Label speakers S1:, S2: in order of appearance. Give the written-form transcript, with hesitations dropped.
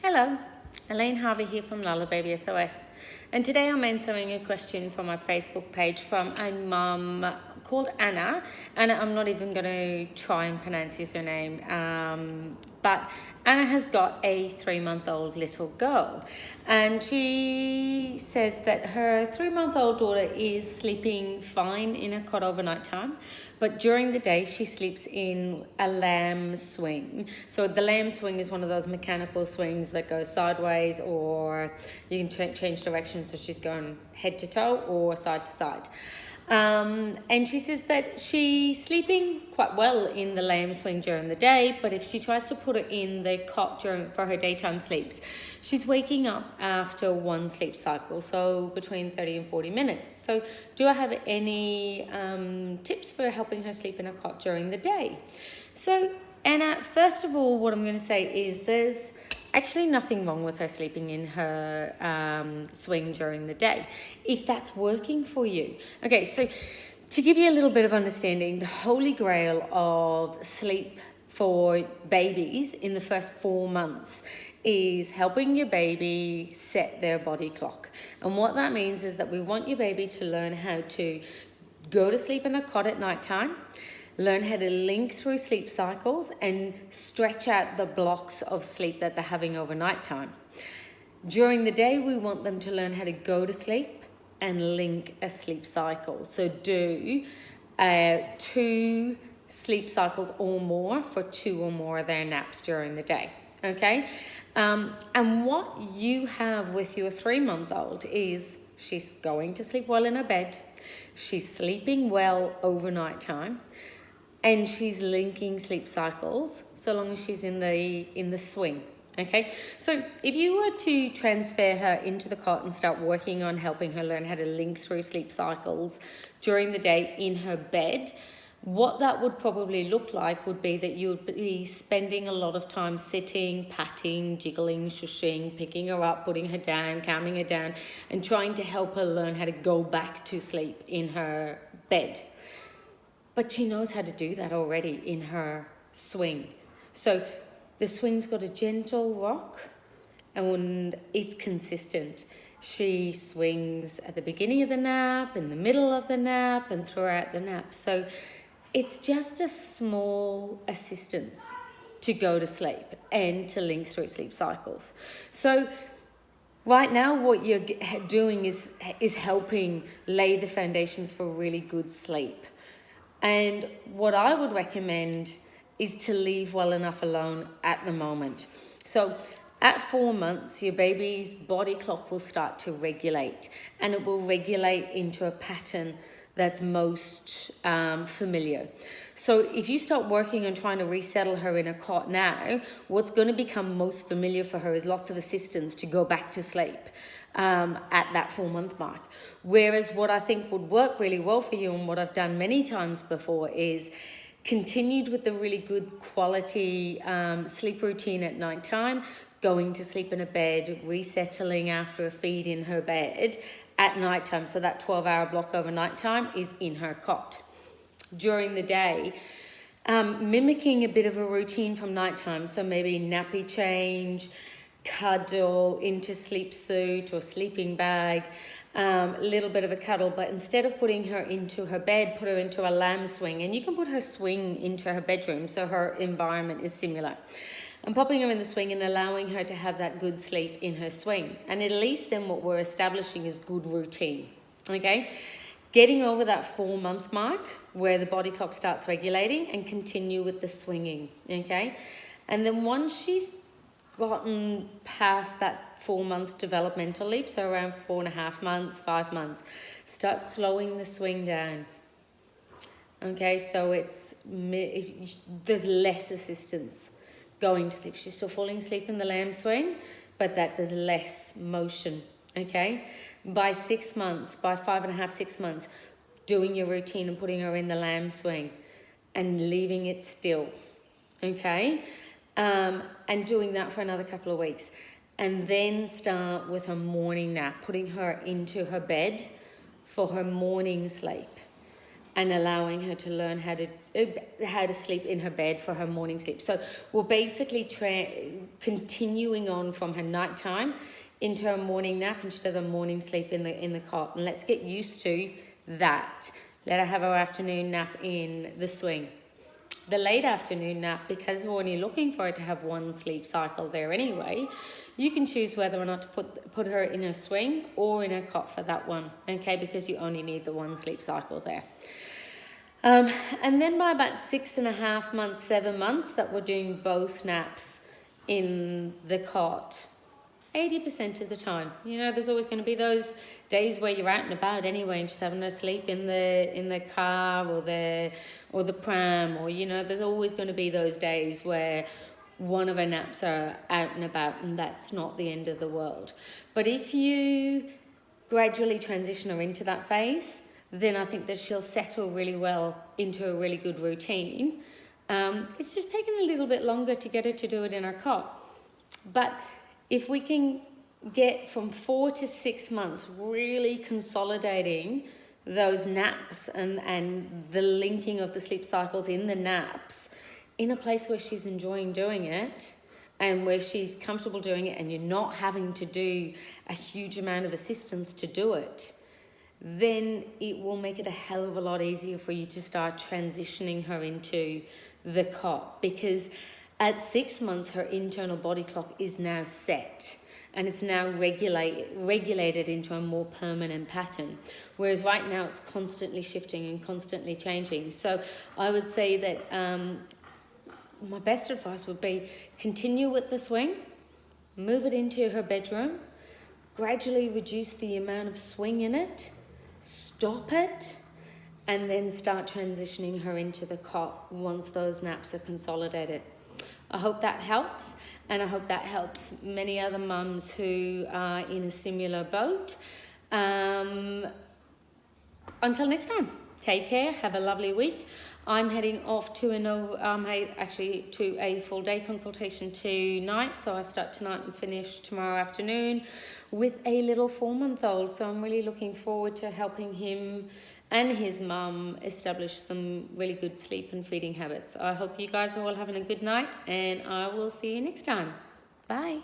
S1: Hello, Elaine Harvey here from Lullababy SOS, and today I'm answering a question from my Facebook page from a mum called Anna. Anna, I'm not even going to try and pronounce your surname, but Anna has got a 3-month-old little girl, and she says that her 3-month-old daughter is sleeping fine in a cot overnight time, but during the day she sleeps in a lamb swing. So the lamb swing is one of those mechanical swings that goes sideways, or you can change direction, so she's going head to toe or side to side. And she says that she's sleeping quite well in the lamb swing during the day, but if she tries to put her in the cot for her daytime sleeps, she's waking up after one sleep cycle, so between 30 and 40 minutes. So do I have any tips for helping her sleep in a cot during the day? So Anna, first of all, what I'm going to say is there's actually nothing wrong with her sleeping in her swing during the day, if that's working for you. Okay, so to give you a little bit of understanding, the holy grail of sleep for babies in the first 4 months is helping your baby set their body clock. And what that means is that we want your baby to learn how to go to sleep in the cot at nighttime, learn how to link through sleep cycles, and stretch out the blocks of sleep that they're having overnight time. During the day, we want them to learn how to go to sleep and link a sleep cycle. So do 2 sleep cycles or more for 2 or more of their naps during the day, okay? And what you have with your 3-month-old is she's going to sleep well in her bed, she's sleeping well overnight time, and she's linking sleep cycles so long as she's in the swing. Okay, so if you were to transfer her into the cot and start working on helping her learn how to link through sleep cycles during the day in her bed, what that would probably look like would be that you would be spending a lot of time sitting, patting, jiggling, shushing, picking her up, putting her down, calming her down, and trying to help her learn how to go back to sleep in her bed. But she knows how to do that already in her swing. So the swing's got a gentle rock and it's consistent. She swings at the beginning of the nap, in the middle of the nap, and throughout the nap. So it's just a small assistance to go to sleep and to link through sleep cycles. So right now what you're doing is helping lay the foundations for really good sleep. And what I would recommend is to leave well enough alone at the moment. So at 4 months, your baby's body clock will start to regulate, and it will regulate into a pattern that's most familiar. So if you start working on trying to resettle her in a cot now, what's going to become most familiar for her is lots of assistance to go back to sleep at that 4-month mark. Whereas what I think would work really well for you, and what I've done many times before, is continued with the really good quality sleep routine at night time, going to sleep in a bed, resettling after a feed in her bed at night time. So that 12-hour block overnight time is in her cot. During the day, mimicking a bit of a routine from nighttime. So maybe nappy change, cuddle into sleep suit or sleeping bag, little bit of a cuddle, but instead of putting her into her bed, put her into a lamb swing. And you can put her swing into her bedroom so her environment is similar. And popping her in the swing and allowing her to have that good sleep in her swing. And at least then what we're establishing is good routine, okay? Getting over that 4-month mark where the body clock starts regulating, and continue with the swinging, okay? And then once she's gotten past that 4-month developmental leap, so around 4.5 months, 5 months, start slowing the swing down. Okay, so there's less assistance going to sleep. She's still falling asleep in the lamb swing, but there's less motion. Okay, by 6 months, by 5.5, 6 months, doing your routine and putting her in the lamb swing and leaving it still. Okay. And doing that for another couple of weeks, and then start with her morning nap, putting her into her bed for her morning sleep, and allowing her to learn how to how to sleep in her bed for her morning sleep. So we're basically continuing on from her nighttime into her morning nap, and she does a morning sleep in the cot. And let's get used to that. Let her have her afternoon nap in the swing. The late afternoon nap, because we're only looking for her to have one sleep cycle there anyway, you can choose whether or not to put her in a swing or in a cot for that one, okay, because you only need the one sleep cycle there. And then by about 6.5 months, 7 months, that we're doing both naps in the cot, 80% of the time. You know, there's always going to be those days where you're out and about anyway and just having to sleep in the car or the pram, or, you know, there's always going to be those days where one of our naps are out and about, and that's not the end of the world. But if you gradually transition her into that phase, then I think that she'll settle really well into a really good routine. It's just taken a little bit longer to get her to do it in her cot. But if we can get from 4 to 6 months really consolidating those naps and the linking of the sleep cycles in the naps in a place where she's enjoying doing it and where she's comfortable doing it, and you're not having to do a huge amount of assistance to do it, then it will make it a hell of a lot easier for you to start transitioning her into the cot, because at 6 months her internal body clock is now set and it's now regulated into a more permanent pattern, whereas right now it's constantly shifting and constantly changing. So I would say that my best advice would be continue with the swing, move it into her bedroom, gradually reduce the amount of swing in it, stop it, and then start transitioning her into the cot once those naps are consolidated. I hope that helps, and I hope that helps many other mums who are in a similar boat. Until next time, take care, have a lovely week. I'm heading off to to a full day consultation tonight, so I start tonight and finish tomorrow afternoon with a little 4-month-old. So I'm really looking forward to helping him and his mum establish some really good sleep and feeding habits. I hope you guys are all having a good night, and I will see you next time. Bye.